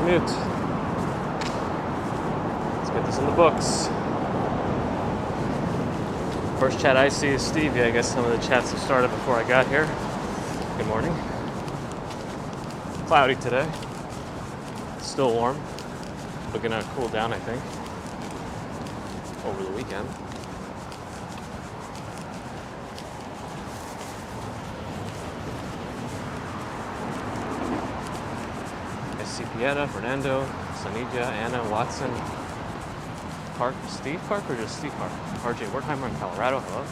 Commute. Let's get this in the books. First chat I see is Stevie. I guess some of the chats have started before I got here. Good morning. Cloudy today. Still warm. Looking to cool down, I think, over the weekend. Pieta, Fernando, Sanija, Anna, Watson, Steve Park or just Steve Park? RJ Wertheimer in Colorado, hello.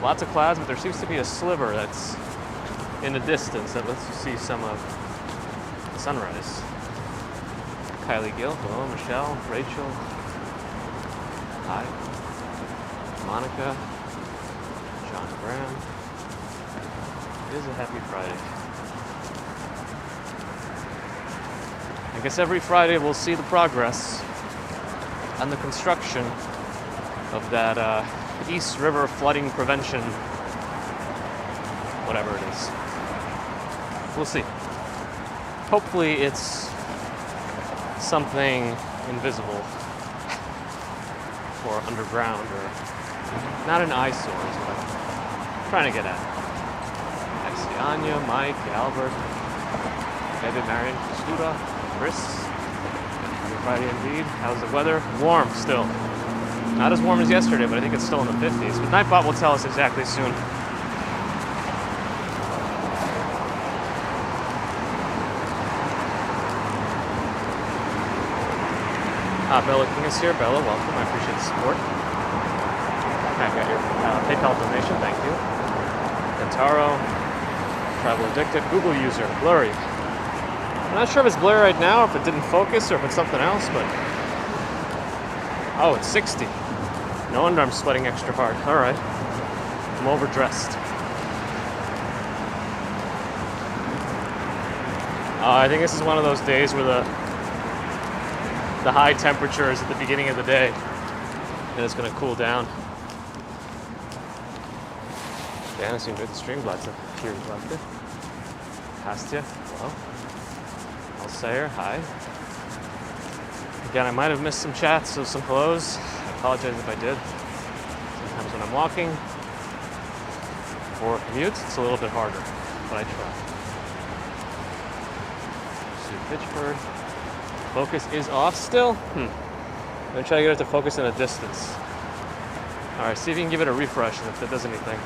Lots of clouds, but there seems to be a sliver that's in the distance that lets you see some of the sunrise. Kylie Gill, hello. Michelle, Rachel, hi. Monica, John Graham. It is a happy Friday. I guess every Friday we'll see the progress on the construction of that East River flooding prevention, whatever it is. We'll see. Hopefully it's something invisible or underground or not an eyesore is what I'm trying to get at. Anya, Mike, Albert, David, Marion, Studa, Chris. Happy Friday indeed. How's the weather? Warm still. Not as warm as yesterday, but I think it's still in the 50s. But Nightbot will tell us exactly soon. Bella King is here. Bella, welcome. I appreciate the support. I've got your PayPal donation. Thank you. Kentaro. Travel addicted, Google user, blurry. I'm not sure if it's blurry right now, or if it didn't focus, or if it's something else, but... Oh, it's 60. No wonder I'm sweating extra hard. Alright. I'm overdressed. I think this is one of those days where the high temperature is at the beginning of the day, and it's going to cool down. Janice, you enjoyed the stream. Glad to hear you left it. Hastia, hello. Alsair, hi. Again, I might have missed some chats, so some hellos. I apologize if I did. Sometimes when I'm walking or commute, it's a little bit harder, but I try. Sue Pitchford. Focus is off still? I'm going to try to get it to focus in a distance. Alright, see if you can give it a refresh and if that does anything.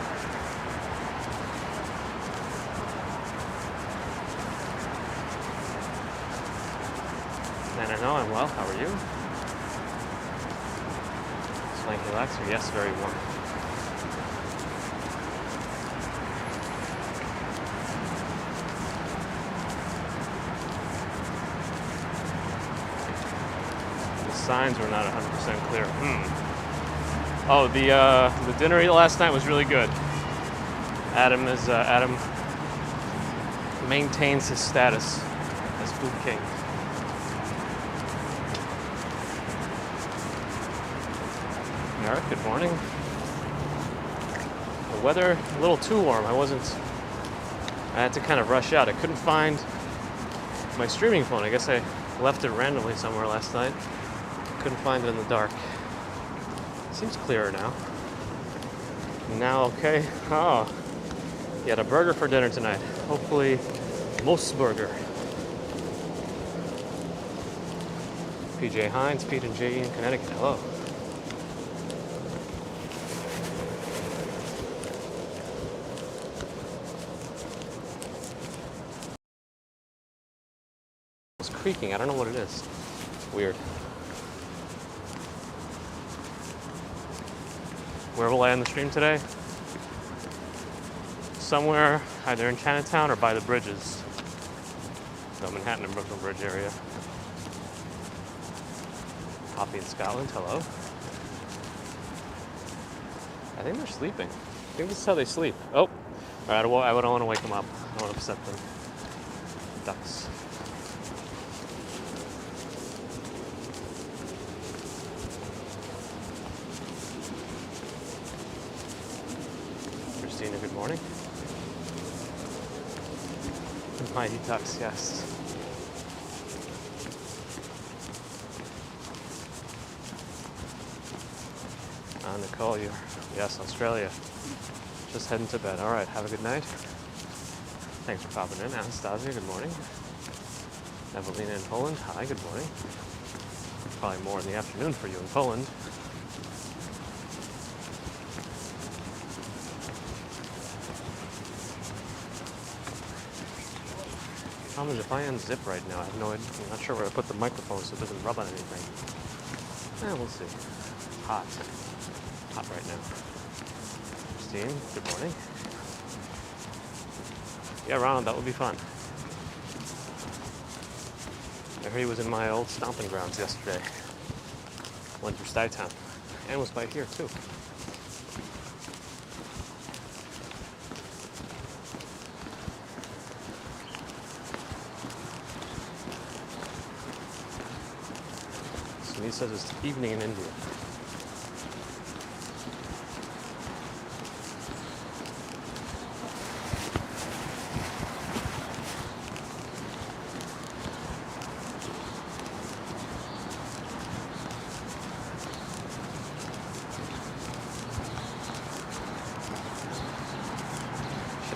No, I'm well. How are you? Swanky Laxer, yes, very warm. The signs were not 100% clear. Oh, the dinner last night was really good. Adam maintains his status as food king. Eric, good morning. The weather a little too warm. I had to kind of rush out. I couldn't find my streaming phone. I guess I left it randomly somewhere last night. Couldn't find it in the dark. Seems clearer now. Now, okay. Oh, you had a burger for dinner tonight. Hopefully, Mossburger. PJ Hines, Pete and J.E. in Connecticut. Hello. Creaking. I don't know what it is. Weird. Where will I end the stream today? Somewhere either in Chinatown or by the bridges. So Manhattan and Brooklyn Bridge area. Poppy in Scotland. Hello. I think they're sleeping. I think this is how they sleep. Oh. Alright, I don't want to wake them up. I don't want to upset them. Ducks. Christina, good morning. Mighty Ducks, yes. Nicole, yes, Australia. Just heading to bed. All right, have a good night. Thanks for popping in. Anastasia, good morning. Evelina in Poland, hi, good morning. Probably more in the afternoon for you in Poland. Problem is, if I unzip right now, I have no idea. I'm not sure where to put the microphone so it doesn't rub on anything. We'll see. Hot. Hot right now. Christine, good morning. Yeah, Ronald, that would be fun. I heard he was in my old stomping grounds yesterday. Went through Stuytown. And was by here, too. So he says it's evening in India.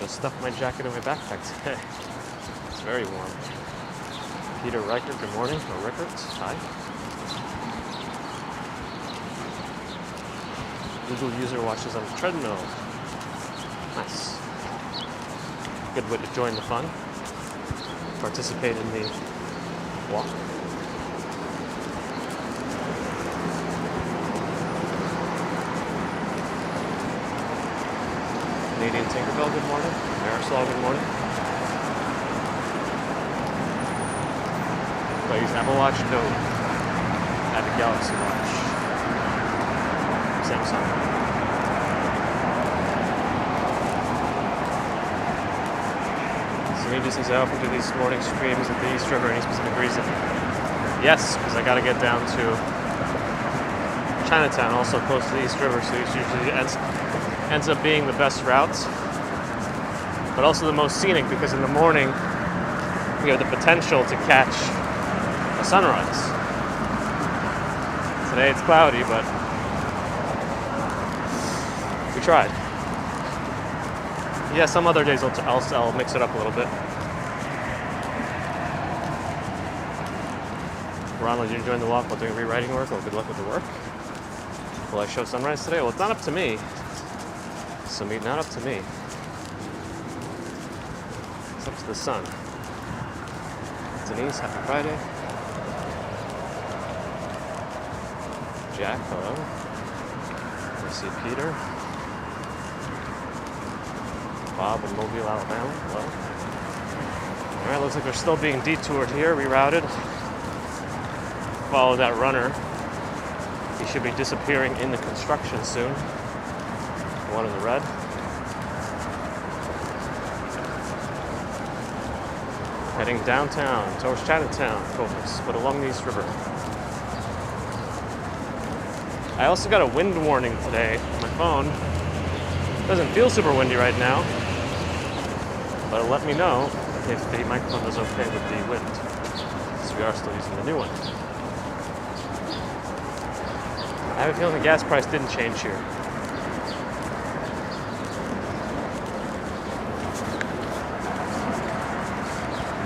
Stuffed my jacket in my backpack today. It's very warm. Peter Reichert, good morning. Or Rickert, hi. Google user watches on the treadmill. Nice. Good way to join the fun. Participate in the walk. Canadian Tinkerbell, good morning. Marisol, good morning. Do I use Apple Watch? No. I have a Galaxy Watch. Samsung. So he just says, I often do these morning streams at the East River. Any specific reason? Yes, because I got to get down to Chinatown, also close to the East River, so it's usually ends up being the best routes, but also the most scenic, because in the morning you have the potential to catch a sunrise. Today it's cloudy, but we tried. Yeah, some other days I'll mix it up a little bit. Ronald, you enjoying the walk while doing rewriting work? Well, good luck with the work. Will I show sunrise today? Well, it's not up to me. Not up to me. It's up to the sun. Denise, happy Friday. Jack, hello. I see Peter. Bob in Mobile, Alabama, hello. Alright, looks like we're still being detoured here, rerouted. Follow that runner. He should be disappearing in the construction soon. One in the red. Heading downtown towards Chinatown, focus, but along the East River. I also got a wind warning today on my phone. Doesn't feel super windy right now, but it'll let me know if the microphone is okay with the wind. So we are still using the new one. I have a feeling the gas price didn't change here.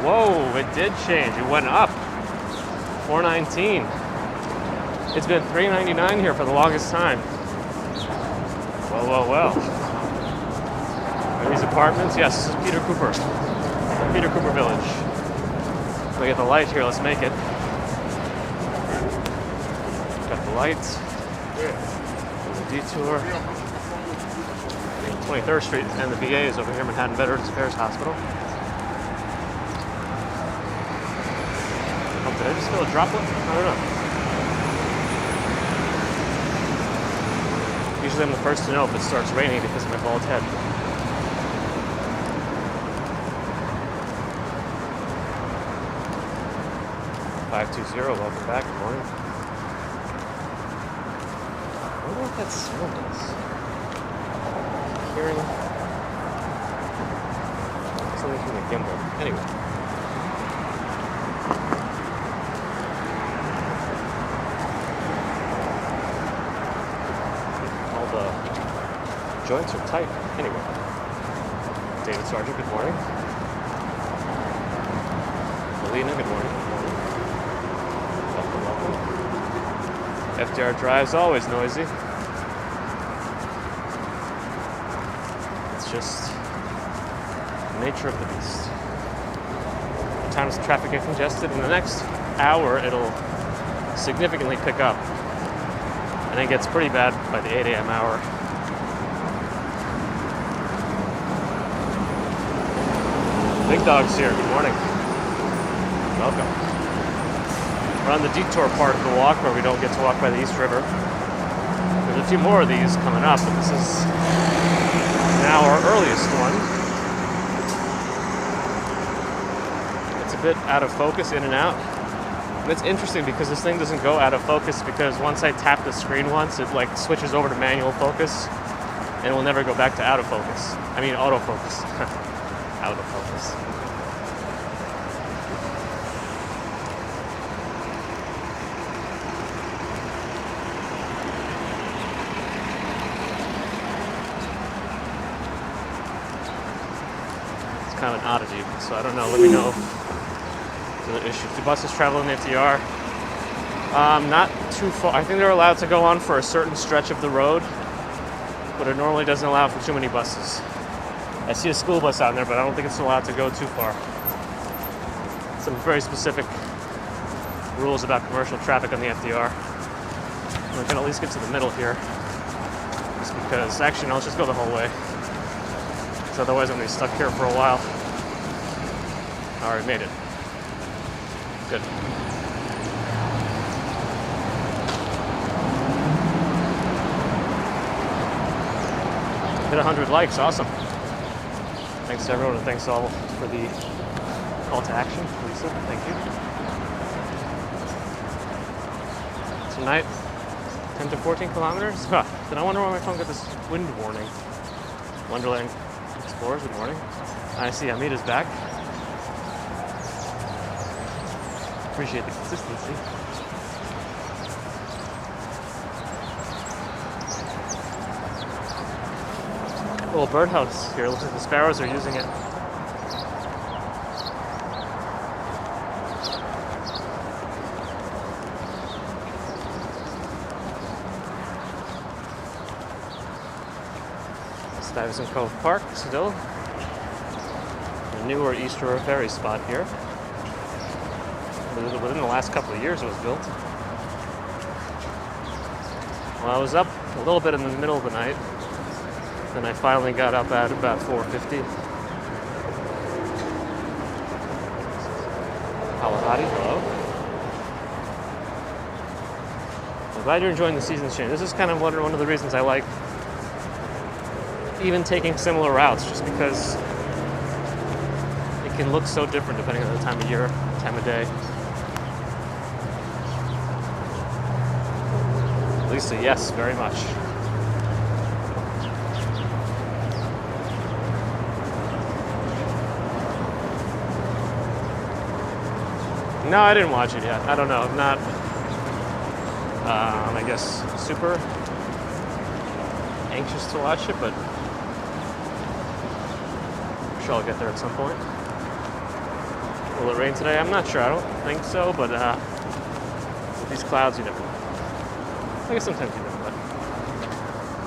Whoa, it did change. It went up. $4.19. It's been $3.99 here for the longest time. Well. Are these apartments? Yes, this is Peter Cooper. Peter Cooper Village. We get the light here, let's make it. Got the lights. The detour. 23rd Street and the VA is over here, Manhattan Veterans Affairs Hospital. Did I just feel a droplet? I don't know. Usually I'm the first to know if it starts raining because of my bald head. $520, welcome back, good morning. I wonder what that sound is. Hearing something from the gimbal. Anyway. joints are tight. Anyway, David Sargent, good morning. Melina, good morning. Welcome. FDR Drive's always noisy. It's just the nature of the beast. Sometimes traffic gets congested. In the next hour, it'll significantly pick up. And it gets pretty bad by the 8 a.m. hour. Big Dog's here. Good morning. Welcome. We're on the detour part of the walk where we don't get to walk by the East River. There's a few more of these coming up, but this is now our earliest one. It's a bit out of focus, in and out. And it's interesting because this thing doesn't go out of focus because once I tap the screen once, it like switches over to manual focus and it will never go back to out of focus. I mean autofocus. Out of focus. It's kind of an oddity, so I don't know. Let me know. The issue. Do buses travel in the FDR? Not too far. I think they're allowed to go on for a certain stretch of the road, but it normally doesn't allow for too many buses. I see a school bus out there, but I don't think it's allowed to go too far. Some very specific rules about commercial traffic on the FDR. We can at least get to the middle here, just because. Actually, no, let's just go the whole way. Because otherwise, I'm gonna be stuck here for a while. All right, made it. Good. Hit 100 likes, awesome. Thanks to everyone and thanks all for the call to action. Lisa, thank you. Tonight, 10 to 14 kilometers. Huh. Then I wonder why my phone got this wind warning. Wonderland Explorers, good morning. I see Amita's back. Appreciate the consistency. Little birdhouse here. Looks like the sparrows are using it. Stuyvesant Cove Park still. The newer East River Ferry spot here. Within the last couple of years it was built. Well, I was up a little bit in the middle of the night. Then I finally got up at about 4:50. Kalahari, hello. I'm glad you're enjoying the seasons change. This is kind of one of the reasons I like even taking similar routes, just because it can look so different depending on the time of year, time of day. Lisa, yes, very much. No, I didn't watch it yet. I don't know. I'm not, I guess, super anxious to watch it, but I'm sure I'll get there at some point. Will it rain today? I'm not sure. I don't think so, but with these clouds, you never know. I guess sometimes you know, but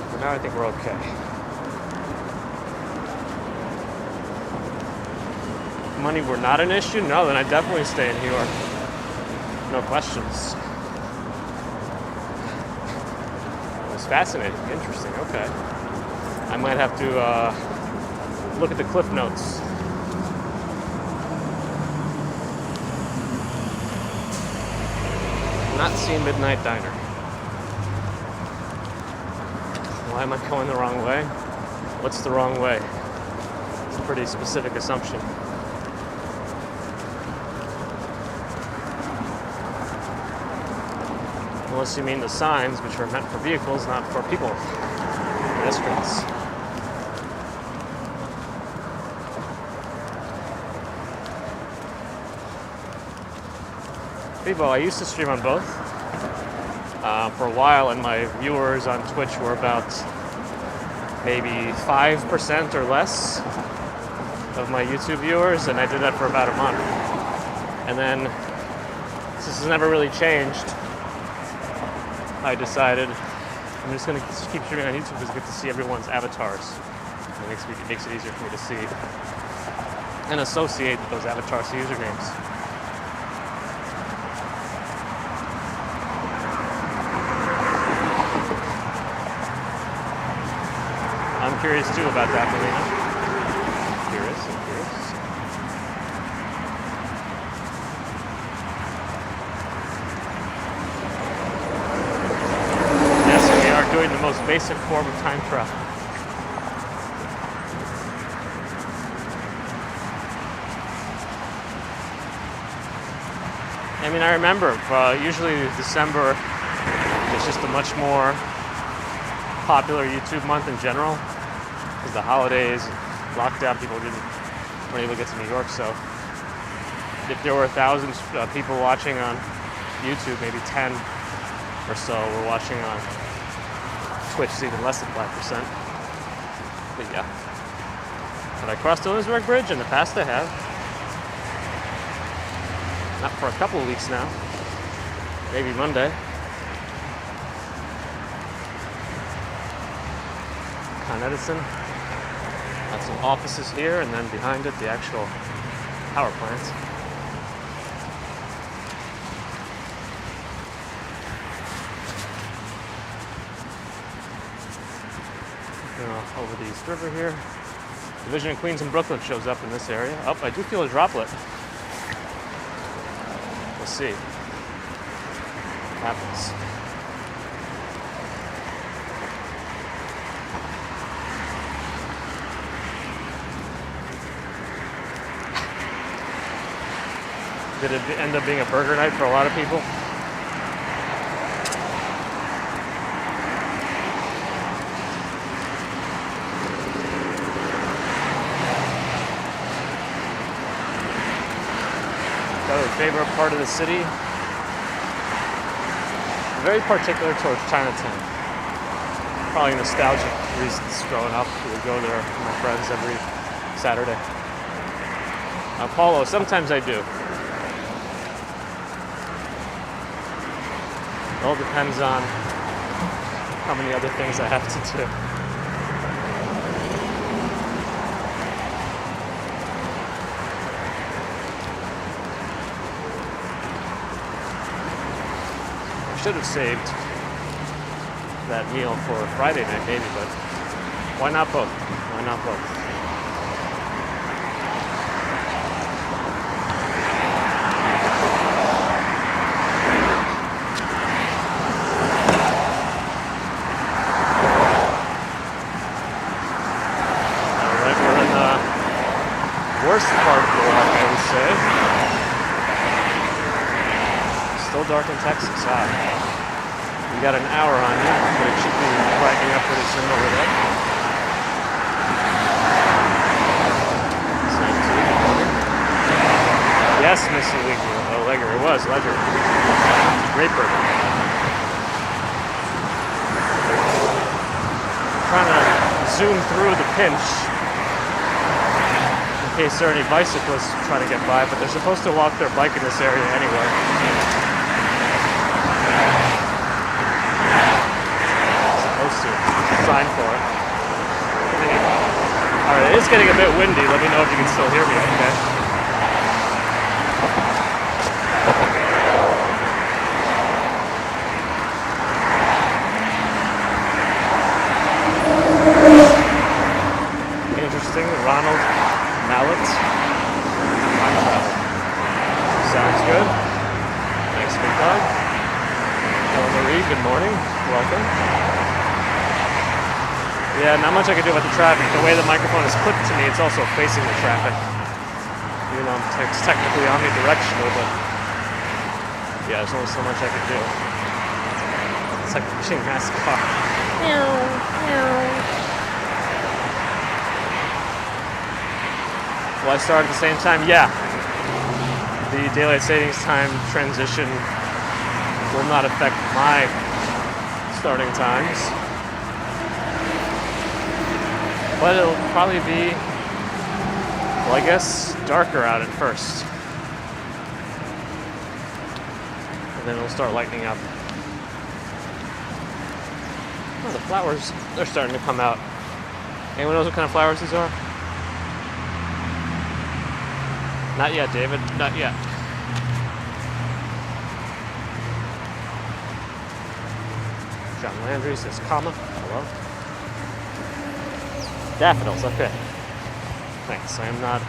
for now I think we're okay. Money were not an issue? No, then I'd definitely stay in New York. No questions. It was fascinating, interesting, okay. I might have to look at the cliff notes. Not seen Midnight Diner. Why am I going the wrong way? What's the wrong way? It's a pretty specific assumption. Unless you mean the signs, which are meant for vehicles, not for people, pedestrians. People, I used to stream on both for a while, and my viewers on Twitch were about maybe 5% or less of my YouTube viewers, and I did that for about a month. And then, since this has never really changed, I decided I'm just going to keep streaming on YouTube because I get to see everyone's avatars. It makes it easier for me to see and associate those avatars to usernames. I'm curious too about that, Melina. I'm curious. Yes, we are doing the most basic form of time travel. I mean, I remember, usually December is just a much more popular YouTube month in general, because the holidays, lockdown, people weren't able to get to New York, so if there were 1,000 people watching on YouTube, maybe 10 or so were watching on Twitch, is even less than 5%. But yeah. Have I crossed the Williamsburg Bridge? In the past I have. Not for a couple of weeks now. Maybe Monday. Con Edison. Got some offices here, and then behind it, the actual power plant. Over the East River here. Division of Queens and Brooklyn shows up in this area. Oh, I do feel a droplet. We'll see what happens. Did it end up being a burger night for a lot of people? Favorite part of the city. Very particular towards Chinatown. Probably nostalgic reasons. Growing up, we would go there with my friends every Saturday. Apollo, sometimes I do. It all depends on how many other things I have to do. Should have saved that meal for Friday night maybe, but why not both? Why not both? Alright, we're in the worst part of the walk, I would say. Still dark in Texas. You got an hour on you, but it should be brightening up pretty soon over there. Yes, Miss Ledger. It was Ledger. Great burger. Trying to zoom through the pinch in case there are any bicyclists trying to get by, but they're supposed to walk their bike in this area anyway. Sign for it. Alright, it is getting a bit windy. Let me know if you can still hear me, okay? Interesting. Ronald Mallet. Time travel. Sounds good. Thanks, big dog. Hello, Marie. Good morning. Welcome. Yeah, not much I can do about the traffic. The way the microphone is clipped to me, it's also facing the traffic. You know, it's technically omnidirectional, but yeah, there's only so much I can do. It's like pushing NASCAR. Will I start at the same time? Yeah. The daylight savings time transition will not affect my starting times. But it'll probably be, well, I guess, darker out at first. And then it'll start lightening up. Oh, the flowers, they're starting to come out. Anyone knows what kind of flowers these are? Not yet, David. Not yet. John Landry says, comma. Hello. Daffodils, okay. Thanks. I am not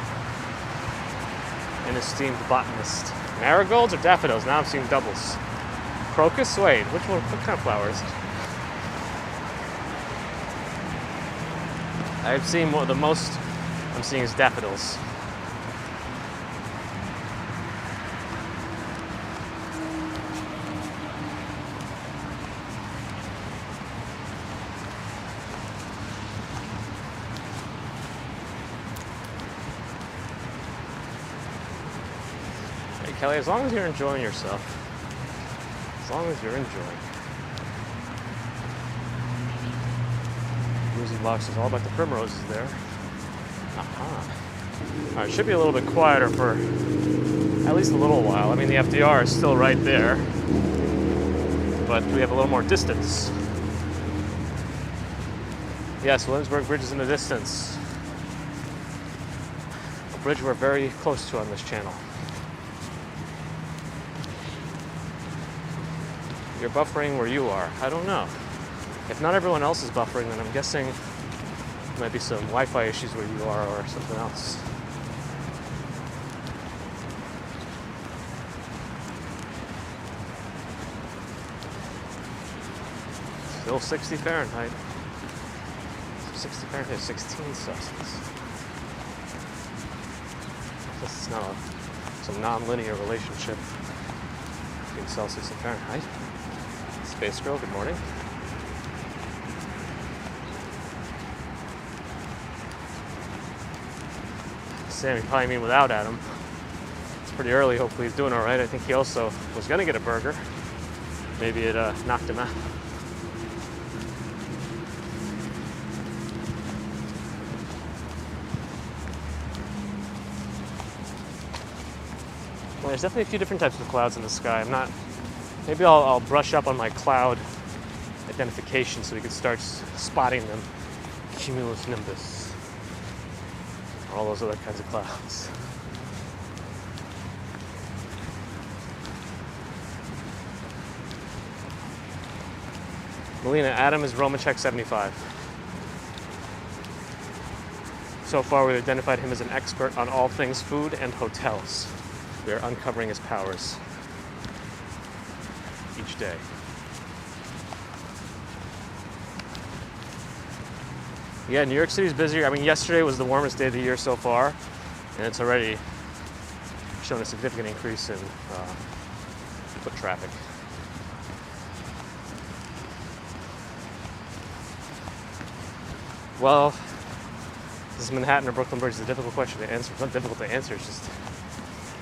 an esteemed botanist. Marigolds or daffodils? Now I'm seeing doubles. Crocus? Wait, which one? What kind of flowers? I've seen the most I'm seeing is daffodils. Kelly, as long as you're enjoying yourself. As long as you're enjoying. Music box is all about the primroses there. Aha. Alright, should be a little bit quieter for at least a little while. I mean, the FDR is still right there. But we have a little more distance. Yes, Williamsburg Bridge is in the distance. A bridge we're very close to on this channel. You're buffering where you are. I don't know. If not everyone else is buffering, then I'm guessing there might be some Wi-Fi issues where you are or something else. Still 60 Fahrenheit. 60 Fahrenheit, 16 Celsius. This is not some non-linear relationship between Celsius and Fahrenheit. Space Girl, good morning. Sam, you probably mean without Adam. It's pretty early, hopefully he's doing alright. I think he also was going to get a burger. Maybe it knocked him out. Well, there's definitely a few different types of clouds in the sky. Maybe I'll brush up on my cloud identification so we can start spotting them. Cumulus nimbus. All those other kinds of clouds. Melina, Adam is Romachek 75. So far, we've identified him as an expert on all things food and hotels. We are uncovering his powers each day. Yeah, New York City's busier. I mean, yesterday was the warmest day of the year so far, and it's already shown a significant increase in foot traffic. Well, this is Manhattan or Brooklyn Bridge is a difficult question to answer. It's not difficult to answer,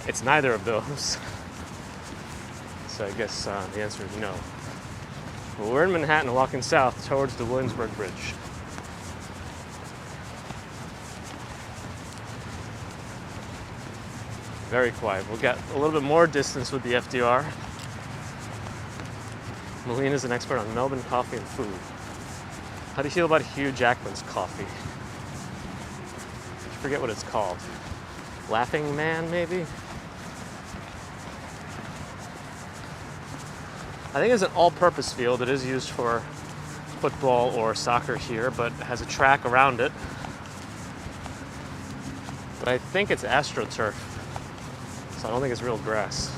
it's neither of those. So I guess the answer is no. Well, we're in Manhattan walking south towards the Williamsburg Bridge. Very quiet. We'll get a little bit more distance with the FDR. Melina's an expert on Melbourne coffee and food. How do you feel about Hugh Jackman's coffee? I forget what it's called. Laughing Man, maybe? I think it's an all-purpose field. It is used for football or soccer here, but it has a track around it. But I think it's AstroTurf, so I don't think it's real grass.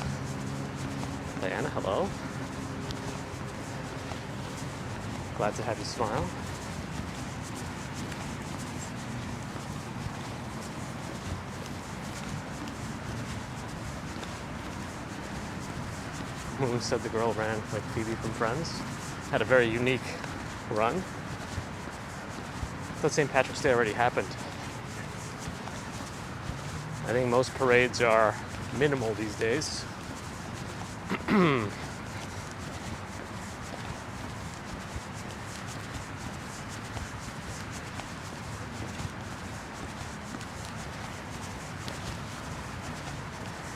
Diana, hello. Glad to have you smile. Moon said the girl ran like Phoebe from Friends. Had a very unique run. I thought St. Patrick's Day already happened. I think most parades are minimal these days.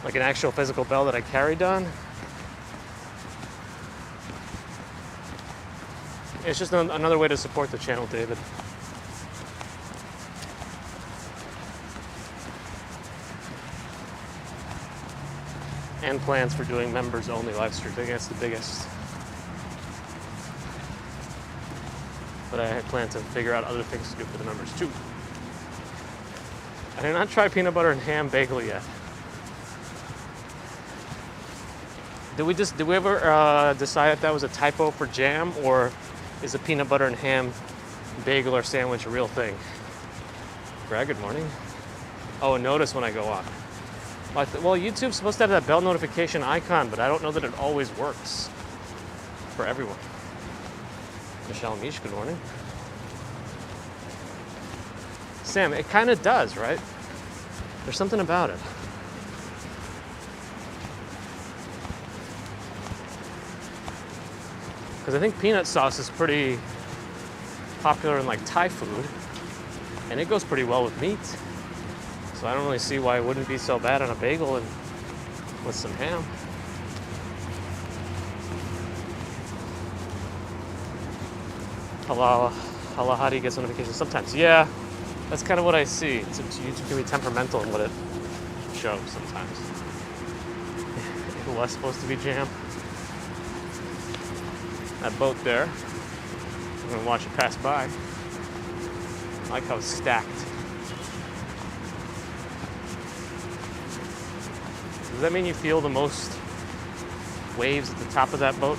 like an actual physical bell that I carried on. It's just another way to support the channel, David. And plans for doing members only live streams. I think that's the biggest. But I had planned to figure out other things to do for the members too. I did not try peanut butter and ham bagel yet. Did we ever decide if that was a typo for jam, or is a peanut butter and ham bagel or sandwich a real thing? Greg, good morning. Oh, and notice when I go on. Well, YouTube's supposed to have that bell notification icon, but I don't know that it always works for everyone. Michelle Mish, good morning. Sam, it kind of does, right? There's something about it. Because I think peanut sauce is pretty popular in like Thai food, and it goes pretty well with meat. So I don't really see why it wouldn't be so bad on a bagel and with some ham. Halahadi gets notifications sometimes. Yeah, that's kind of what I see. YouTube can be temperamental in what it shows sometimes. It was supposed to be jam. That boat there, I'm gonna watch it pass by. I like how it's stacked. Does that mean you feel the most waves at the top of that boat?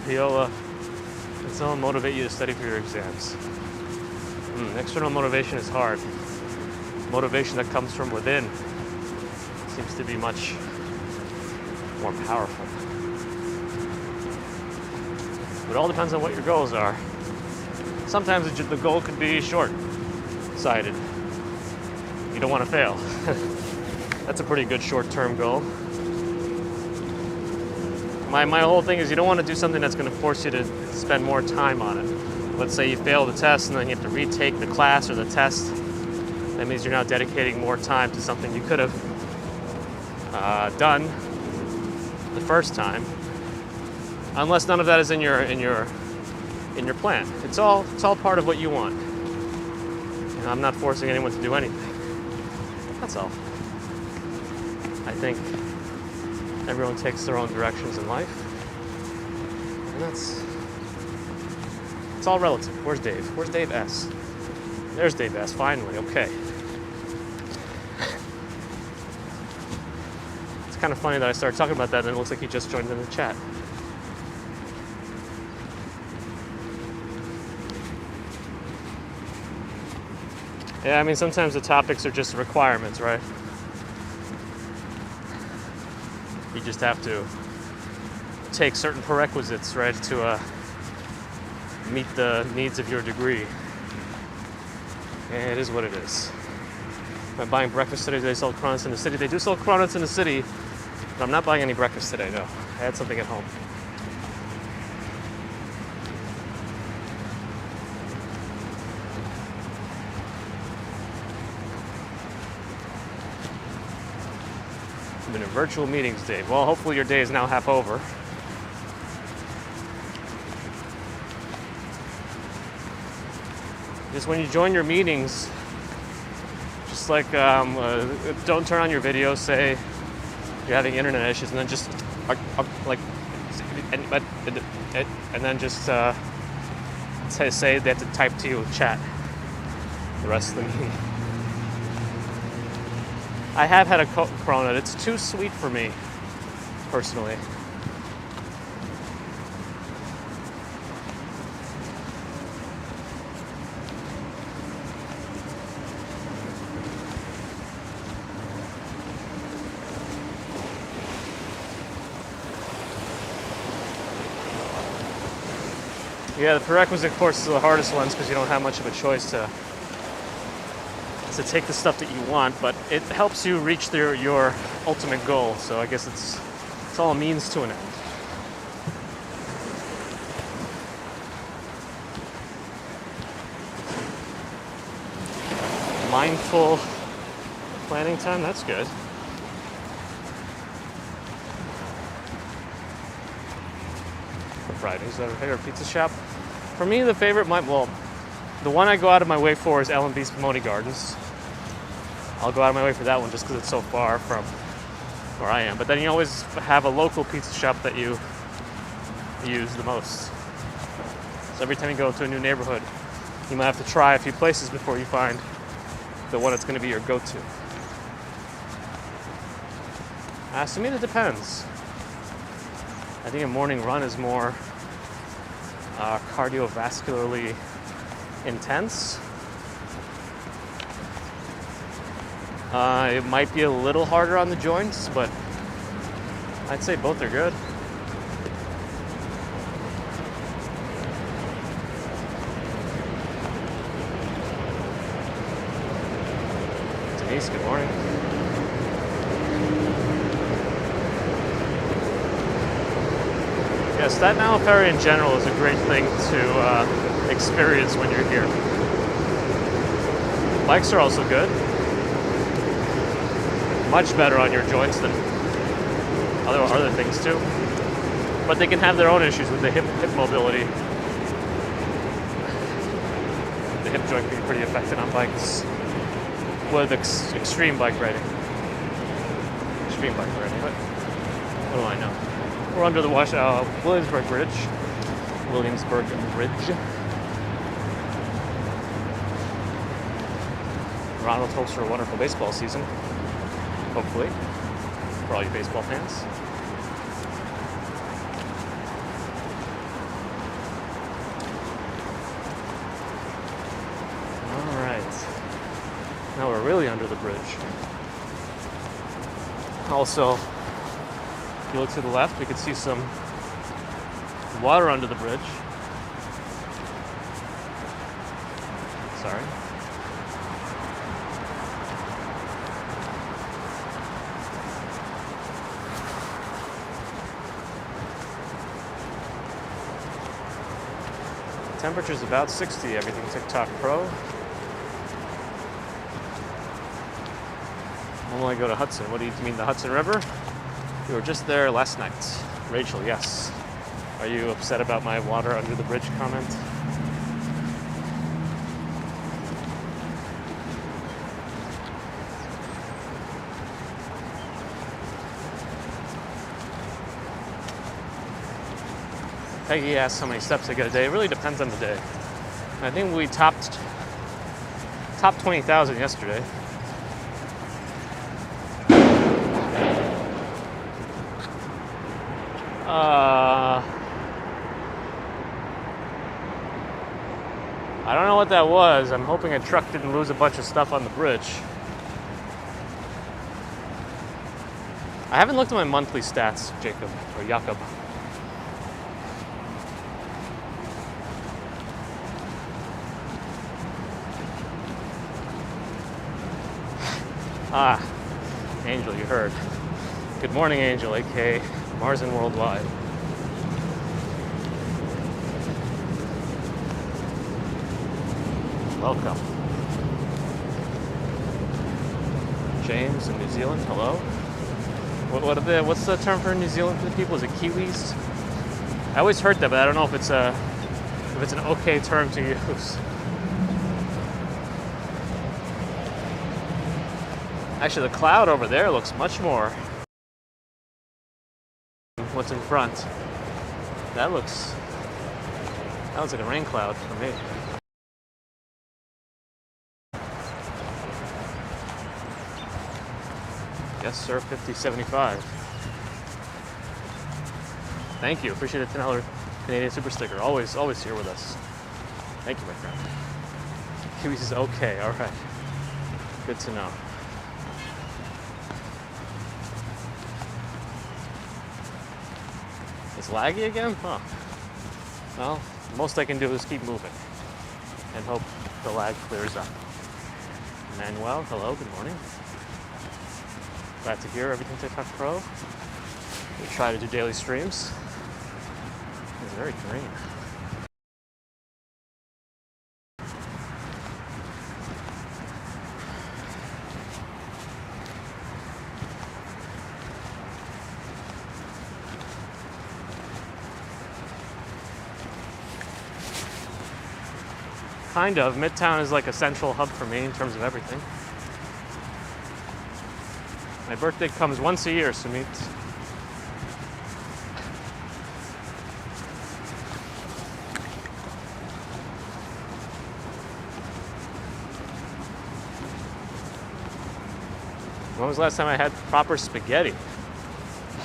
Viola, it's all motivate you to study for your exams. External motivation is hard. Motivation that comes from within seems to be much more powerful. It all depends on what your goals are. Sometimes the goal could be short-sighted. You don't want to fail. That's a pretty good short-term goal. My whole thing is you don't want to do something that's going to force you to spend more time on it. Let's say you fail the test and then you have to retake the class or the test. That means you're now dedicating more time to something you could have done the first time. Unless none of that is in your plan. It's all part of what you want. And I'm not forcing anyone to do anything. That's all. I think everyone takes their own directions in life. And it's all relative. Where's Dave? Where's Dave S? There's Dave S, finally, okay. It's kind of funny that I started talking about that and it looks like he just joined in the chat. Yeah, I mean, sometimes the topics are just requirements, right? You just have to take certain prerequisites, right, to meet the needs of your degree. And it is what it is. Am I buying breakfast today? Do they sell cronuts in the city? They do sell cronuts in the city, but I'm not buying any breakfast today, no. I had something at home. I've been in virtual meetings, Dave. Well, hopefully your day is now half over. Just when you join your meetings, just like don't turn on your video, say you're having internet issues, and then just and then just say they have to type to you chat the rest of the meeting. I have had a cronut. It's too sweet for me, personally. Yeah, the prerequisite courses are the hardest ones because you don't have much of a choice to take the stuff that you want, but it helps you reach your ultimate goal. So I guess it's all a means to an end. mindful planning time. That's good. For Fridays, is that a favorite pizza shop? For me, the favorite the one I go out of my way for is L&B Spumoni Gardens. I'll go out of my way for that one just because it's so far from where I am. But then you always have a local pizza shop that you use the most. So every time you go to a new neighborhood, you might have to try a few places before you find the one that's going to be your go-to. To me, it depends. I think a morning run is more cardiovascularly intense. It might be a little harder on the joints, but I'd say both are good. Denise, good morning. Yeah, Staten Island Ferry in general is a great thing to experience when you're here. Bikes are also good. Much better on your joints than other things too. But they can have their own issues with the hip mobility. The hip joint can be pretty affected on bikes with extreme bike riding. But what do I know? We're under the Williamsburg Bridge. Ronald hopes for a wonderful baseball season. Hopefully, for all you baseball fans. All right. Now we're really under the bridge. Also, if you look to the left, we can see some water under the bridge. Sorry. Temperature's about 60, everything TikTok Pro. When will I go to Hudson? What do you mean, the Hudson River? We were just there last night. Rachel, yes. Are you upset about my water under the bridge comment? Peggy asked how many steps I get a day. It really depends on the day. I think we topped 20,000 yesterday. I don't know what that was. I'm hoping a truck didn't lose a bunch of stuff on the bridge. I haven't looked at my monthly stats, Jacob. Angel, you heard. Good morning, Angel, aka Mars and Worldwide. Welcome. James in New Zealand, hello. What's the term for New Zealand for the people? Is it Kiwis? I always heard that, but I don't know if it's an okay term to use. Actually, the cloud over there looks much more what's in front. That looks like a rain cloud for me. Yes, sir, 5075. Thank you. Appreciate it. $10 Canadian super sticker. Always here with us. Thank you, my friend. Kiwis is okay. All right. Good to know. It's laggy again? Huh. Well, the most I can do is keep moving and hope the lag clears up. Manuel, hello, good morning. Glad to hear everything TikTok Pro. We try to do daily streams. It's very green. Kind of. Midtown is like a central hub for me in terms of everything. My birthday comes once a year, Sumit. When was the last time I had proper spaghetti?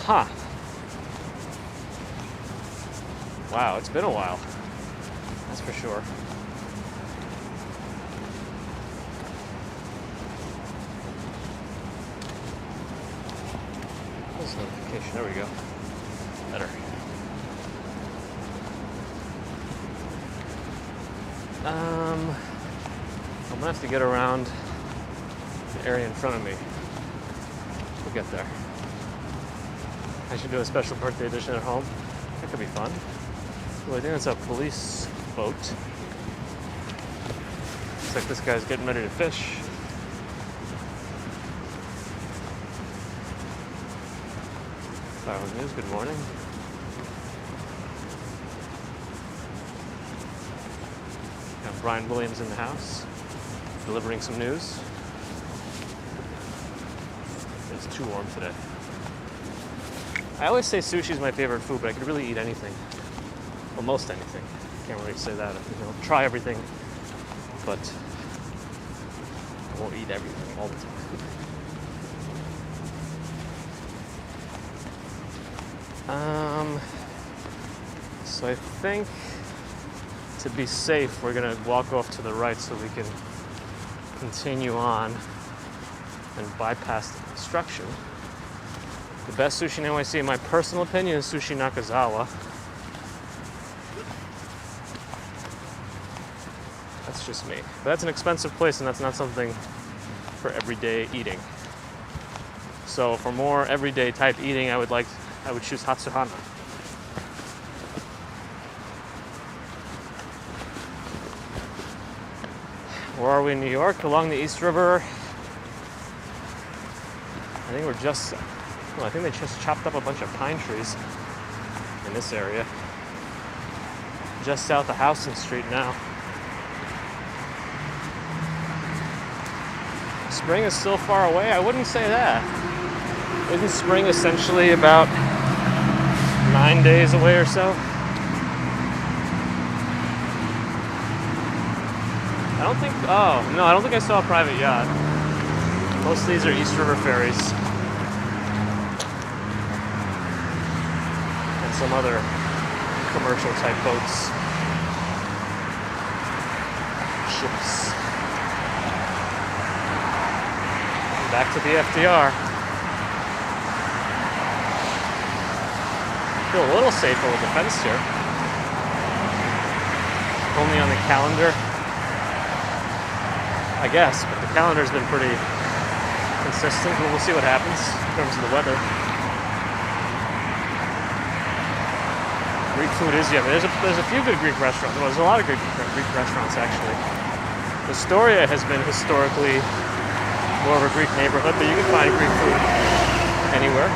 Huh. Wow, it's been a while. That's for sure. This notification, there we go. Better. I'm gonna have to get around the area in front of me. We'll get there. I should do a special birthday edition at home. That could be fun. Well, I think that's a police boat. Looks like this guy's getting ready to fish. Firewood News, good morning. Got Brian Williams in the house, delivering some news. It's too warm today. I always say sushi is my favorite food, but I could really eat anything. Well, most anything. Can't really say that. Try everything, but I won't eat everything all the time. So I think to be safe, we're gonna walk off to the right so we can continue on and bypass the construction. The best sushi in NYC, in my personal opinion, is Sushi Nakazawa. That's just me. But that's an expensive place, and that's not something for everyday eating. So for more everyday type eating, I would choose Hatsuhana. Where are we in New York? Along the East River. I think I think they just chopped up a bunch of pine trees in this area. Just south of Houston Street now. Spring is still far away? I wouldn't say that. Isn't spring essentially about 9 days away or so? I don't think I saw a private yacht. Most of these are East River ferries. And some other commercial type boats. Ships. And back to the FDR. Feel a little safer with the fence here. Only on the calendar, I guess, but the calendar's been pretty consistent, but we'll see what happens in terms of the weather. Greek food is yummy. There's a few good Greek restaurants. Well, there's a lot of good Greek restaurants, actually. Astoria has been historically more of a Greek neighborhood, but you can find Greek food anywhere.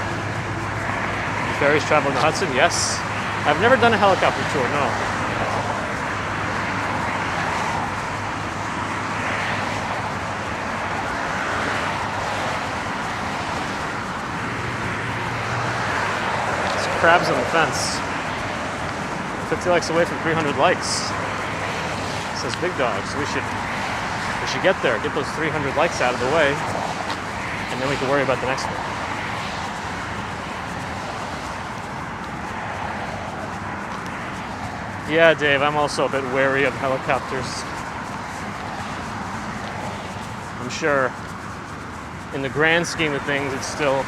Ferries traveling the Hudson, yes. I've never done a helicopter tour, no. There's crabs on the fence. 50 likes away from 300 likes. It says big dog, so we should get there, get those 300 likes out of the way, and then we can worry about the next one. Yeah, Dave, I'm also a bit wary of helicopters. I'm sure in the grand scheme of things, it's still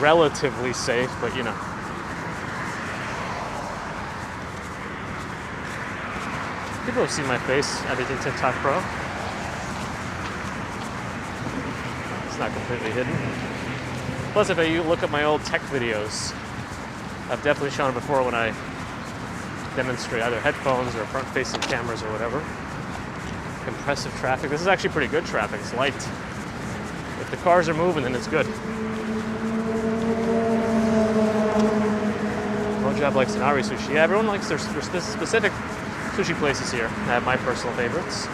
relatively safe, but you know. People have seen my face, Everything TikTok Pro. It's not completely hidden. Plus, if you look at my old tech videos, I've definitely shown it before when I demonstrate either headphones or front-facing cameras or whatever. Compressive traffic. This is actually pretty good traffic. It's light. If the cars are moving, then it's good. Mojab likes Nari sushi. Yeah, everyone likes their specific sushi places here. I have my personal favorites.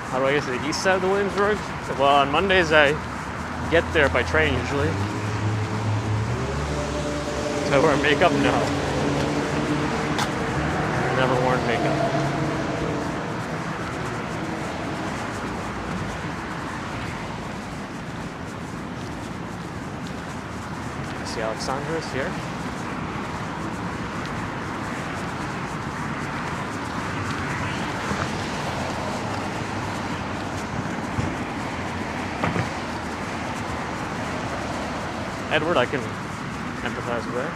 How do I get to the east side of the Williamsburg? Well, on Mondays I get there by train usually. Do I wear makeup? No. I've never worn makeup. See Alexandra's here. Edward, I can empathize with that.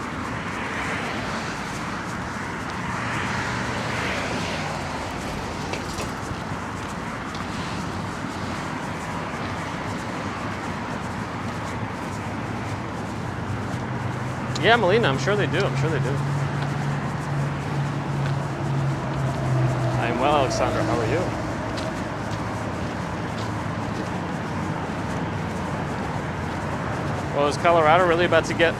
Yeah, Melina, I'm sure they do. I'm well, Alexandra. How are you? Well, is Colorado really about to get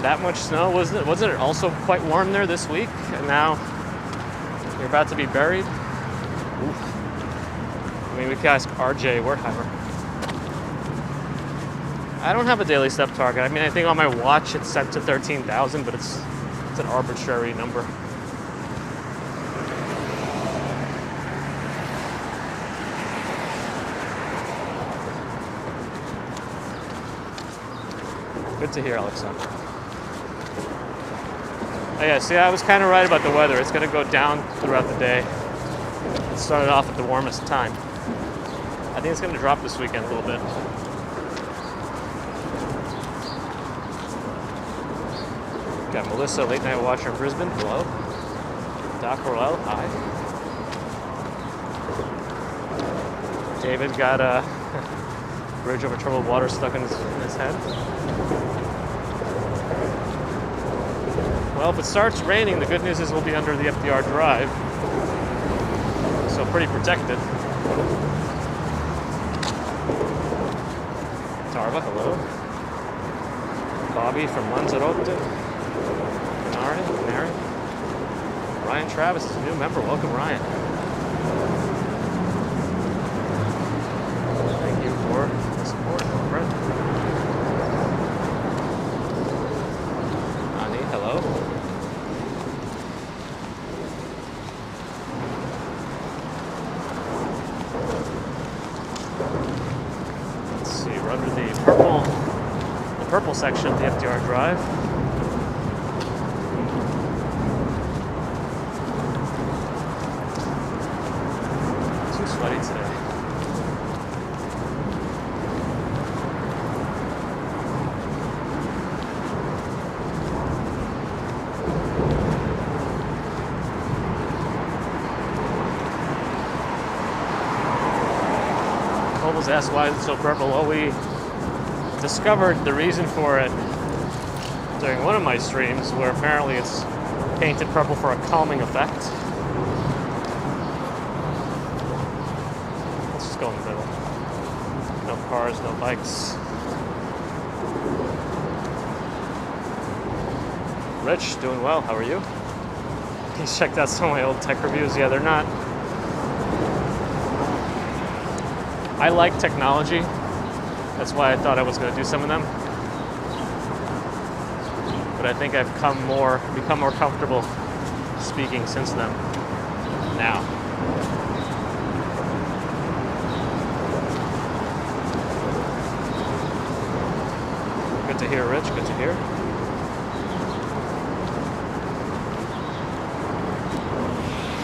that much snow? Wasn't it also quite warm there this week? And now you're about to be buried? Oof. I mean, we could ask RJ Wertheimer. I don't have a daily step target. I mean, I think on my watch it's set to 13,000, but it's an arbitrary number. Good to hear, Alexander. Oh yeah, see, I was kind of right about the weather. It's going to go down throughout the day. It started off at the warmest time. I think it's going to drop this weekend a little bit. Got Melissa, late night watcher in Brisbane. Hello. Doc Orlel, hi. David got a bridge over troubled water stuck in his head. Well, if it starts raining, the good news is we'll be under the FDR Drive. So pretty protected. Tarva, hello. Bobby from Lanzarote. Mary. Ryan Travis is a new member. Welcome, Ryan. Thank you for the support, Brent. Ani, hello. Let's see, we're under the purple section of the FDR Drive. Sweaty today. Almost asked why it's so purple. Well, we discovered the reason for it during one of my streams, where apparently it's painted purple for a calming effect. Go in the middle. No cars, no bikes. Rich, doing well. How are you? He's checked out some of my old tech reviews. Yeah, they're not. I like technology. That's why I thought I was going to do some of them. But I think I've become more comfortable speaking since then. Now. Good to hear, Rich. Good to hear.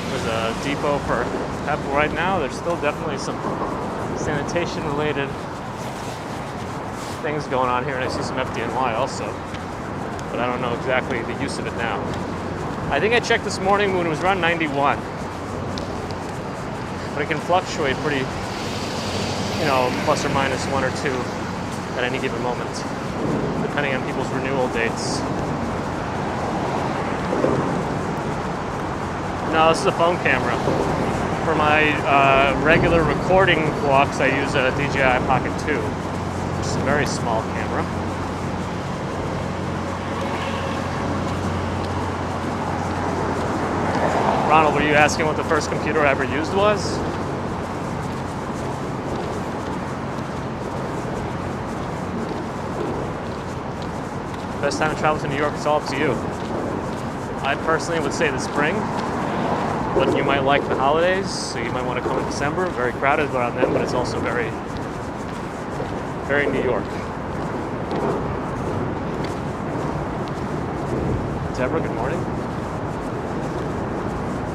There's a depot for Apple right now. There's still definitely some sanitation-related things going on here, and I see some FDNY also. But I don't know exactly the use of it now. I think I checked this morning when it was around 91. But it can fluctuate pretty, plus or minus 1 or 2 at any given moment, depending on people's renewal dates. No, this is a phone camera. for my regular recording walks, I use a DJI Pocket 2, which is a very small camera. Ronald, were you asking what the first computer I ever used was? Best time to travel to New York, it's all up to you. I personally would say the spring, but you might like the holidays, so you might want to come in December. Very crowded around then, but it's also very, very New York. Deborah, good morning.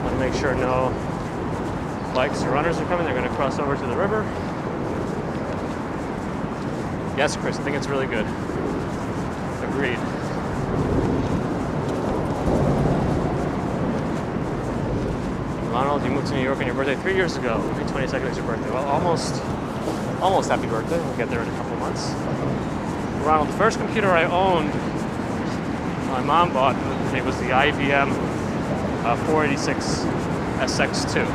Want to make sure no bikes or runners are coming. They're going to cross over to the river. Yes, Chris, I think it's really good. Agreed. Ronald, you moved to New York on your birthday 3 years ago. May 22nd is your birthday. Well, almost happy birthday. We'll get there in a couple months. Ronald, the first computer I owned, my mom bought, it was the IBM 486 SX2.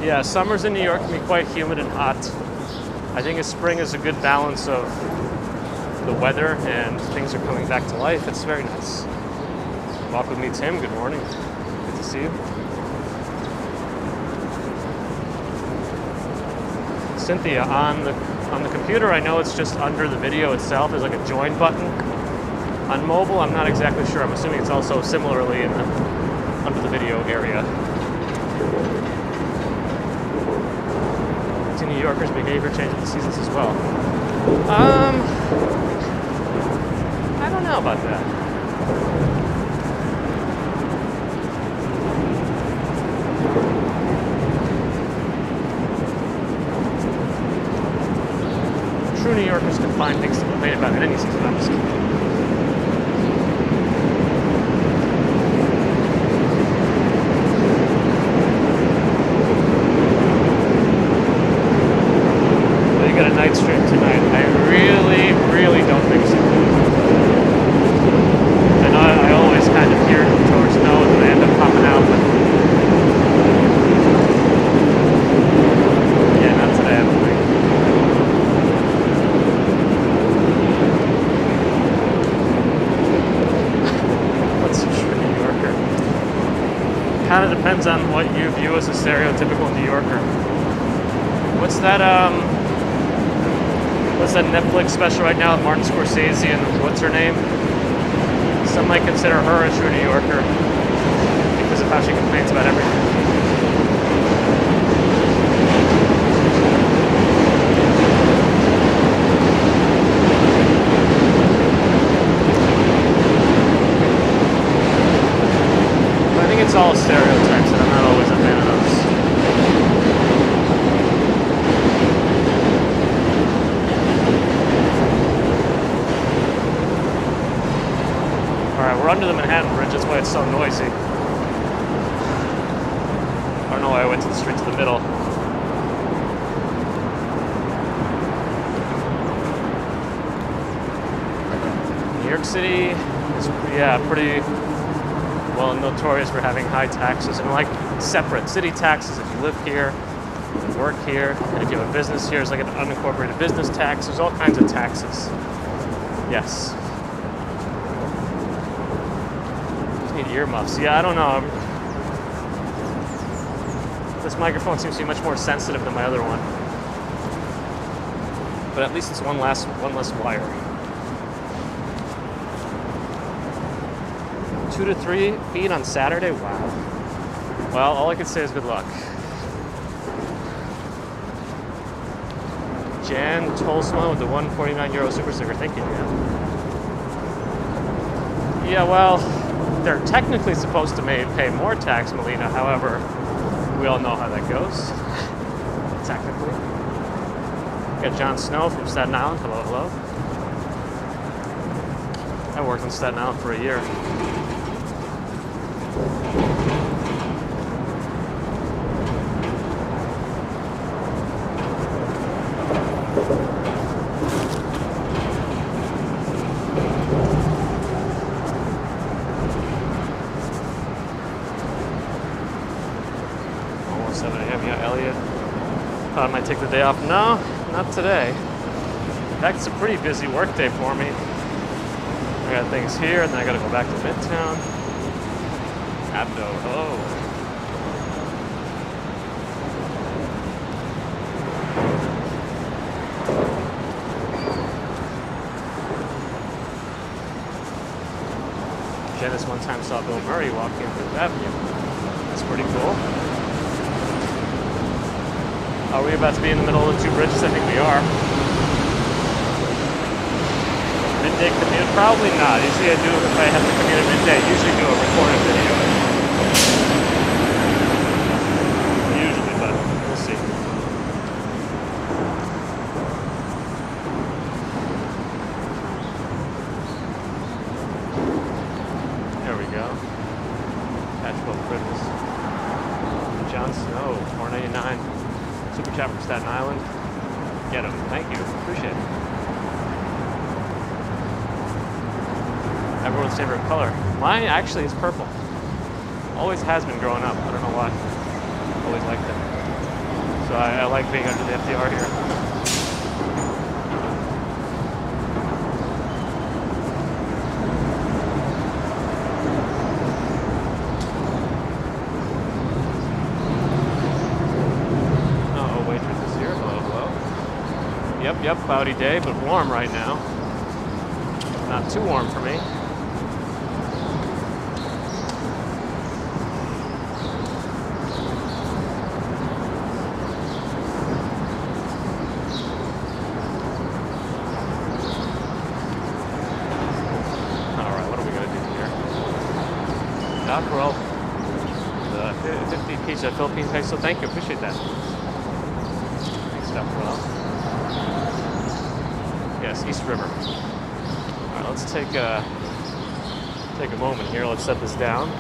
Yeah, summers in New York can be quite humid and hot. I think spring is a good balance of the weather and things are coming back to life. It's very nice. Walk with me, Tim. Good morning. Good to see you. Cynthia, on the computer, I know it's just under the video itself. There's like a join button. On mobile, I'm not exactly sure. I'm assuming it's also similarly under the video area. New Yorkers' behavior change with the seasons as well. I don't know about that. True New Yorkers can find things to complain about in any season. I'm just kidding. Night stream tonight. I really don't think so. I know I always kind of hear towards no and they end up popping out, but yeah, not today, I don't think. What's a true New Yorker? Kind of depends on what you view as a stereotypical New Yorker. What's that Netflix special right now with Martin Scorsese and what's her name? Some might consider her a true New Yorker because of how she complains about everything. I think it's all stereotypes and I'm not always a fan of those. We're under the Manhattan Bridge, that's why it's so noisy. I don't know why I went to the street to the middle. New York City is, pretty well notorious for having high taxes and like separate city taxes if you live here and work here, and if you have a business here, it's like an unincorporated business tax. There's all kinds of taxes. Yes. Earmuffs. Yeah, I don't know. This microphone seems to be much more sensitive than my other one. But at least it's one less wire. 2 to 3 feet on Saturday? Wow. Well, all I can say is good luck. Jan Tolsma with the €149 super sticker. Thank you, Jan. Yeah, well, they're technically supposed to pay more tax, Melina. However, we all know how that goes. Technically. Got John Snow from Staten Island. Hello, hello. I worked in Staten Island for a year. 7 a.m. Yeah, Elliot. Thought I might take the day off. No, not today. In fact, it's a pretty busy work day for me. I got things here, and then I gotta go back to Midtown. Abdo, hello. Janice one time saw Bill Murray walking up Fifth Avenue. That's pretty cool. Are we about to be in the middle of the two bridges? I think we are. Midday commute? Probably not. Usually I do, if I have to commute at midday, I usually do a recorded video. Usually, but we'll see. There we go. Patchwork Christmas. John Snow, $4.99. Super chat from Staten Island. Get him. Thank you. Appreciate it. Everyone's favorite color. Mine actually is purple. Always has been growing up. I don't know why. Always liked it. So I like being under the FDR here. Oh, waitress is here. Hello, hello. Yep, cloudy day, but warm right now. Not too warm for me. Dockerel, the 50 piece of Philippine peso. Thank you, appreciate that. Thanks, Dockerel. Yes, East River. All right, let's take a moment here. Let's set this down.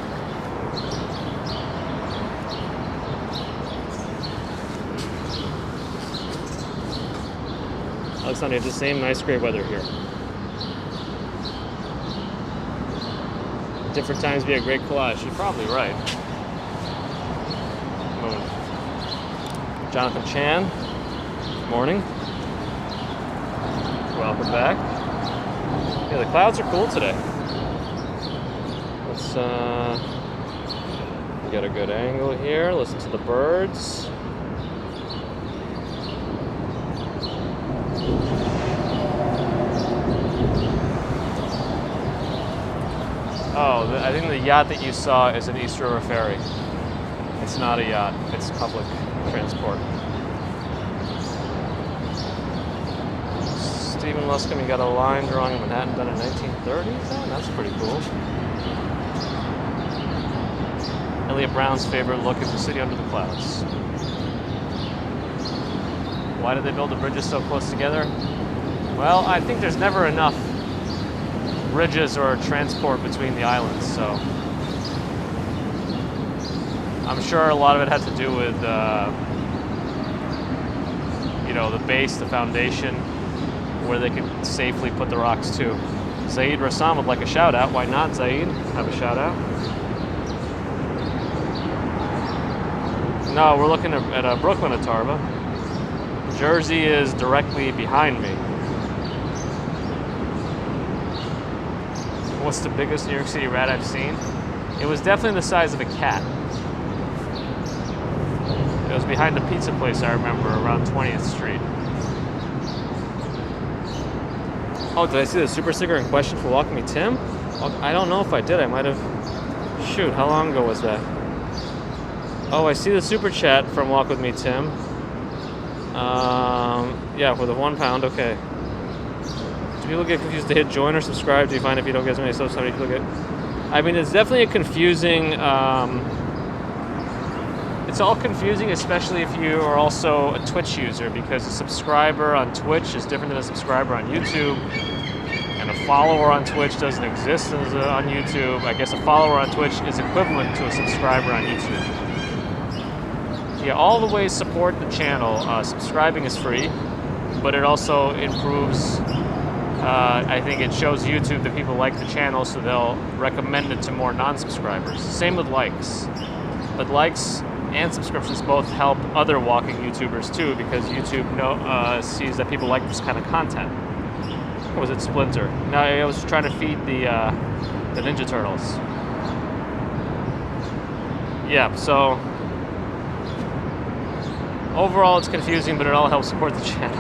Alexander, it's the same nice gray weather here. Different times be a great collage. You're probably right. Moon. Jonathan Chan. Good morning. Welcome back. Yeah, the clouds are cool today. Let's get a good angle here. Listen to the birds. Oh, I think the yacht that you saw is an East River ferry. It's not a yacht, it's public transport. Stephen Luscombe, you got a line drawing of Manhattan done in 1930s? Oh, that's pretty cool. Elliot Brown's favorite look is the city under the clouds. Why did they build the bridges so close together? Well, I think there's never enough bridges or transport between the islands, so I'm sure a lot of it had to do with the base, the foundation, where they could safely put the rocks to. Zaid Rassam would like a shout out. Why not, Zaid? Have a shout out. No, we're looking at Brooklyn at Tarva. Jersey is directly behind me. What's the biggest New York City rat I've seen? It was definitely the size of a cat. It was behind a pizza place, I remember, around 20th Street. Oh, did I see the super sticker in question for Walk Me Tim? I don't know if I did. I might have... Shoot, how long ago was that? Oh, I see the super chat from Walk With Me Tim. Yeah, for the £1, okay. Do people get confused to hit join or subscribe? Do you find if you don't get as many subs, how many people get? I mean, it's definitely a confusing... it's all confusing, especially if you are also a Twitch user, because a subscriber on Twitch is different than a subscriber on YouTube, and a follower on Twitch doesn't exist on YouTube. I guess a follower on Twitch is equivalent to a subscriber on YouTube. Yeah, all the ways support the channel. Subscribing is free, but it also improves... I think it shows YouTube that people like the channel, so they'll recommend it to more non-subscribers. Same with likes. But likes and subscriptions both help other walking YouTubers too, because YouTube sees that people like this kind of content. Or was it Splinter? No, I was trying to feed the Ninja Turtles. Yeah, so overall it's confusing, but it all helps support the channel.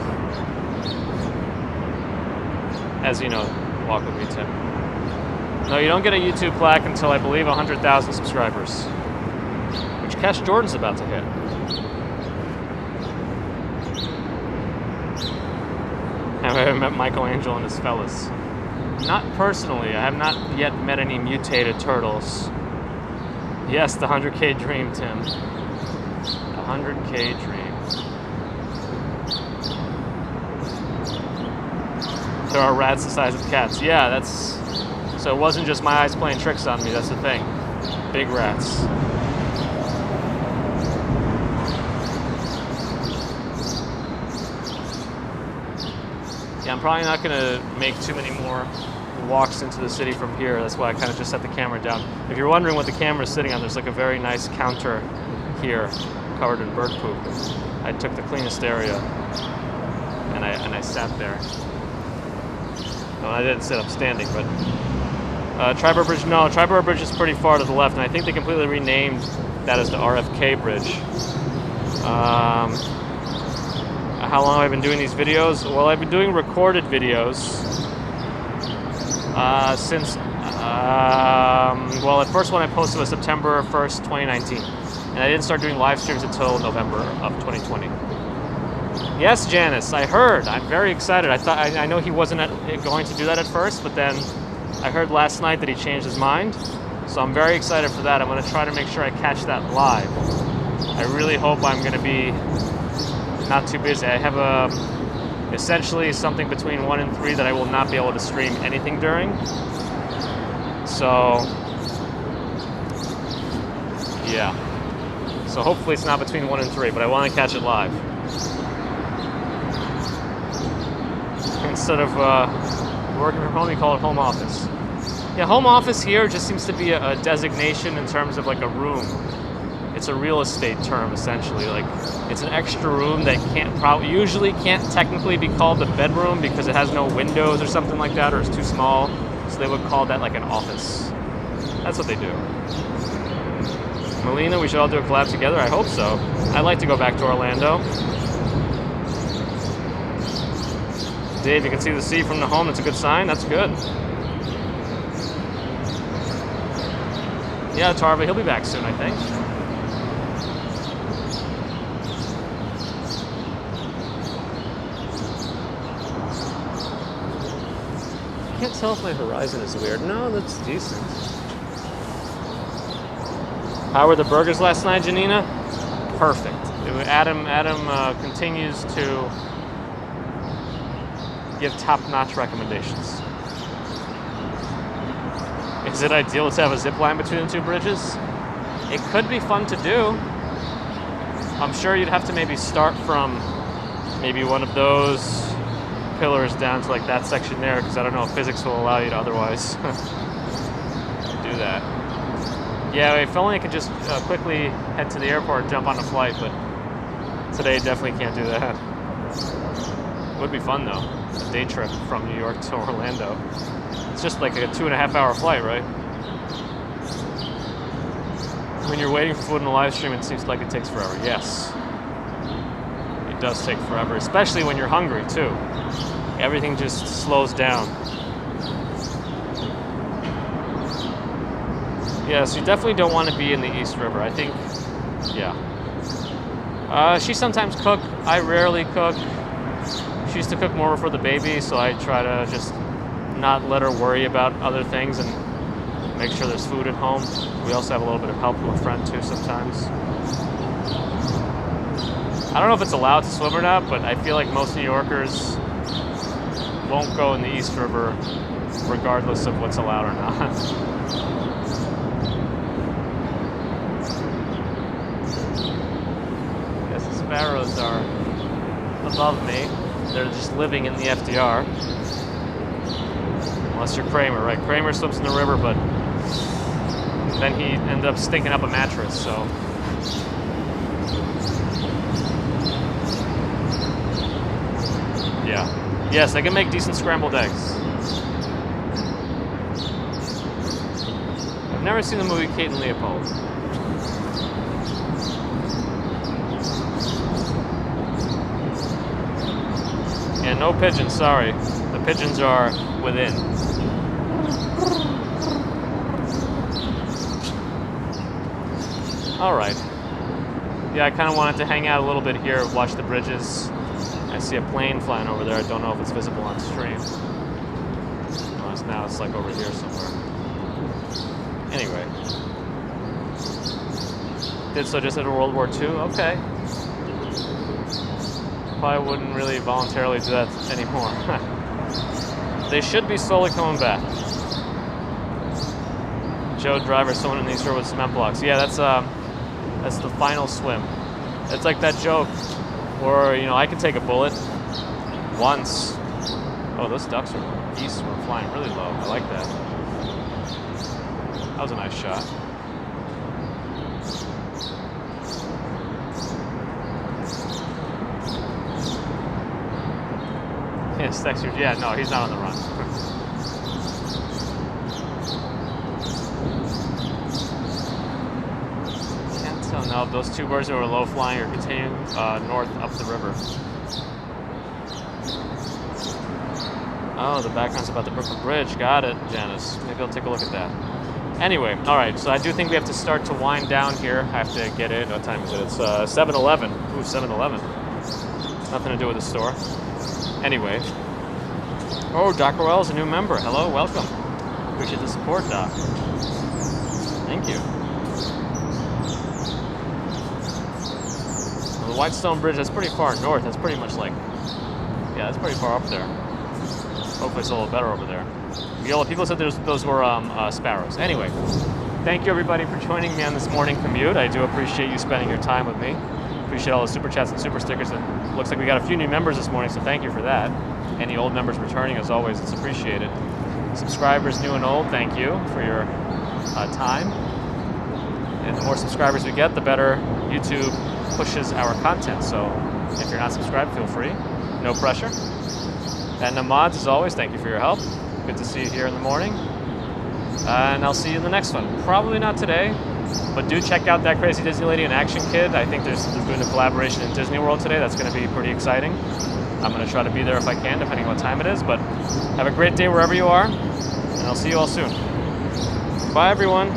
As you know, walk with me, Tim. No, you don't get a YouTube plaque until I believe 100,000 subscribers, which Cash Jordan's about to hit. Have I ever met Michelangelo and his fellas? Not personally. I have not yet met any mutated turtles. Yes, the 100K dream, Tim. The 100K dream. There are rats the size of cats. Yeah, that's... So it wasn't just my eyes playing tricks on me, that's the thing. Big rats. Yeah, I'm probably not going to make too many more walks into the city from here. That's why I kind of just set the camera down. If you're wondering what the camera's sitting on, there's like a very nice counter here covered in bird poop. I took the cleanest area and I sat there. No, I didn't sit up standing, but Triborough Bridge, no, Triborough Bridge is pretty far to the left, and I think they completely renamed that as the RFK Bridge. How long have I been doing these videos? Well, I've been doing recorded videos since, well, the first one I posted was September 1st, 2019, and I didn't start doing live streams until November of 2020. Yes, Janice, I heard. I'm very excited. I know he wasn't going to do that at first, but then I heard last night that he changed his mind. So I'm very excited for that. I'm going to try to make sure I catch that live. I really hope I'm going to be not too busy. I have essentially something between 1 and 3 that I will not be able to stream anything during. So, yeah. So hopefully it's not between 1 and 3, but I want to catch it live. Instead of working from home, you call it home office. Yeah, home office here just seems to be a designation in terms of like a room. It's a real estate term, essentially. Like, it's an extra room that usually can't technically be called a bedroom because it has no windows or something like that, or it's too small. So they would call that like an office. That's what they do. Melina, we should all do a collab together. I hope so. I'd like to go back to Orlando. Dave, you can see the sea from the home. That's a good sign. That's good. Yeah, Tarva, he'll be back soon, I think. I can't tell if my horizon is weird. No, that's decent. How were the burgers last night, Janina? Perfect. Adam continues to give top-notch recommendations. Is it ideal to have a zip line between the two bridges? It could be fun to do. I'm sure you'd have to maybe start from maybe one of those pillars down to like that section there, because I don't know if physics will allow you to otherwise do that. Yeah, if only I could just quickly head to the airport and jump on a flight, but today definitely can't do that. Would be fun though, a day trip from New York to Orlando. It's just like a 2.5-hour flight, right? When you're waiting for food in the live stream, it seems like it takes forever. Yes, it does take forever, especially when you're hungry too. Everything just slows down. Yeah, so you definitely don't want to be in the East River. I think, yeah. She sometimes cooks. I rarely cook. She used to cook more for the baby, so I try to just not let her worry about other things and make sure there's food at home. We also have a little bit of help from a friend too sometimes. I don't know if it's allowed to swim or not, but I feel like most New Yorkers won't go in the East River regardless of what's allowed or not. Yes, the sparrows are above me. They're just living in the FDR. Unless you're Kramer, right? Kramer swims in the river, but then he ended up stinking up a mattress, so Yeah. Yes, they can make decent scrambled eggs. I've never seen the movie Kate and Leopold. Yeah, no pigeons, sorry. The pigeons are within. Alright. Yeah, I kind of wanted to hang out a little bit here, watch the bridges. I see a plane flying over there. I don't know if it's visible on stream. Well, now it's like over here somewhere. Anyway. Did so just after World War II? Okay. Probably wouldn't really voluntarily do that anymore. They should be slowly coming back. Joe Driver, someone in these with cement blocks. Yeah, that's the final swim. It's like that joke where, you know, I can take a bullet once. Oh, those ducks are geese were flying really low. I like that. That was a nice shot. Yes, Dexter. Yeah, no, he's not on the run. Can't tell now if those two birds that were low flying are continuing north up the river. Oh, the background's about the Brooklyn Bridge. Got it, Janice. Maybe I'll take a look at that. Anyway, all right, so I do think we have to start to wind down here. I have to get in. What time is it? It's 7:11. Ooh, 7:11. Nothing to do with the store. Anyway. Oh, Doc Royale's a new member. Hello, welcome. Appreciate the support, Doc. Thank you. Well, the Whitestone Bridge, that's pretty far north. That's pretty much like, yeah, that's pretty far up there. Hopefully it's a little better over there. Viola, people said those were sparrows. Anyway, thank you everybody for joining me on this morning commute. I do appreciate you spending your time with me. Appreciate all the super chats and super stickers. It looks like we got a few new members this morning, so thank you for that. Any old members returning, as always, it's appreciated. Subscribers new and old, thank you for your time. And the more subscribers we get, the better YouTube pushes our content. So if you're not subscribed, feel free. No pressure. And the mods, as always, thank you for your help. Good to see you here in the morning. And I'll see you in the next one. Probably not today, but do check out that Crazy Disney Lady and Action Kid. I think they're doing a collaboration in Disney World today. That's going to be pretty exciting. I'm going to try to be there if I can, depending on what time it is. But have a great day wherever you are, and I'll see you all soon. Bye, everyone.